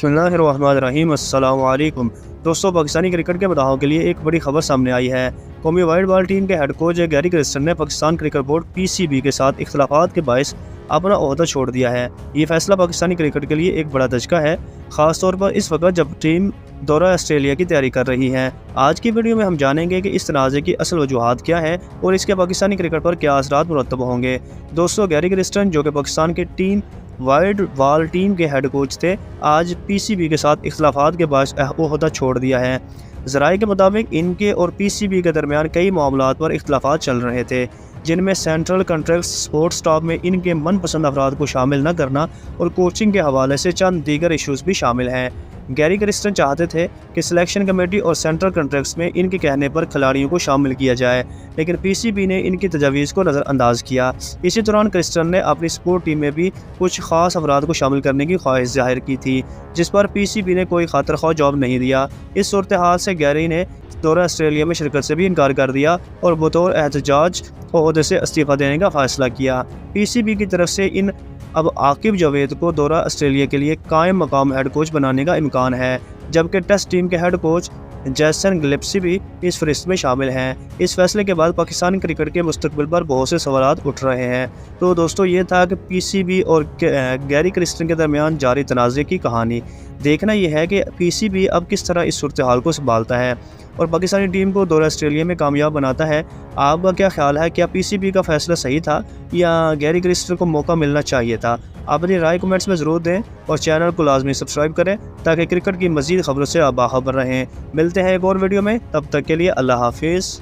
बिस्मिल्लाहिर्रहमानिर्रहीम। अस्सलाम वालेकुम दोस्तों, पाकिस्तानी क्रिकेट के मदाहों के लिए एक बड़ी खबर सामने आई है। कौमी वाइड बॉल टीम के हेड कोच गैरी क्रिस्टन ने पाकिस्तान क्रिकेट बोर्ड (पीसीबी) के साथ इख्तिलाफात के बायस अपना ओहदा छोड़ दिया है। ये फैसला पाकिस्तानी क्रिकेट के लिए एक बड़ा धचका है, खासतौर पर इस वक्त जब टीम दौरा ऑस्ट्रेलिया की तैयारी कर रही है। आज की वीडियो में हम जानेंगे कि इस तनाज़े की असल वजूहात क्या है और इसके पाकिस्तानी क्रिकेट पर क्या असरात मुरतब होंगे। दोस्तों, गैरी क्रिस्टन जो कि पाकिस्तान के टीम वाइड बॉल टीम के हेड कोच थे, आज पीसीबी के साथ इख्तिलाफात के बाद ओहदा छोड़ दिया है। ज़राए के मुताबिक इनके और पीसीबी के दरमियान कई मामलात पर इख्तिलाफात चल रहे थे, जिनमें सेंट्रल कॉन्ट्रैक्ट, स्पोर्ट्स स्टाफ में इनके मनपसंद अफराद को शामिल न करना और कोचिंग के हवाले से चंद दीगर इशूज़ भी शामिल हैं। गैरी क्रिस्टन चाहते थे कि सिलेक्शन कमेटी और सेंट्रल कॉन्ट्रैक्ट्स में इनके कहने पर खिलाड़ियों को शामिल किया जाए, लेकिन पीसीबी ने इनकी तजवीज़ को नज़रअंदाज किया। इसी दौरान क्रिस्टन ने अपनी स्पोर्ट टीम में भी कुछ ख़ास अफराद को शामिल करने की ख्वाहिश ज़ाहिर की थी, जिस पर पीसीबी ने कोई खातिर ख्वाह जवाब नहीं दिया। इस सूरत हाल से गैरी ने दौरा ऑस्ट्रेलिया में शिरकत से भी इनकार कर दिया और बतौर एहतजाज ओहदे से इस्तीफ़ा देने का फ़ैसला किया। पीसीबी की तरफ से अब आकिब जावेद को दौरा ऑस्ट्रेलिया के लिए कायम मकाम हेड कोच बनाने का इम्कान है, जबकि टेस्ट टीम के हेड कोच जैसन गिलेस्पी भी इस फहरिस्त में शामिल हैं। इस फैसले के बाद पाकिस्तानी क्रिकेट के मुस्तकबिल पर बहुत से सवालात उठ रहे हैं। तो दोस्तों, ये था कि पीसीबी और गैरी क्रिस्टन के दरमियान जारी तनाज़े की कहानी। देखना यह है कि पीसीबी अब किस तरह इस सूरत हाल को संभालता है और पाकिस्तानी टीम को दौरा ऑस्ट्रेलिया में कामयाब बनाता है। आपका क्या ख्याल है, क्या पीसीबी का फैसला सही था या गैरी क्रिस्टन को मौका मिलना चाहिए था? आप अपनी राय कमेंट्स में ज़रूर दें और चैनल को लाजमी सब्सक्राइब करें ताकि क्रिकेट की मज़ीद खबरों से आप बाखबर रहें। मिलते हैं एक और वीडियो में, तब तक के लिए अल्लाह हाफिज़।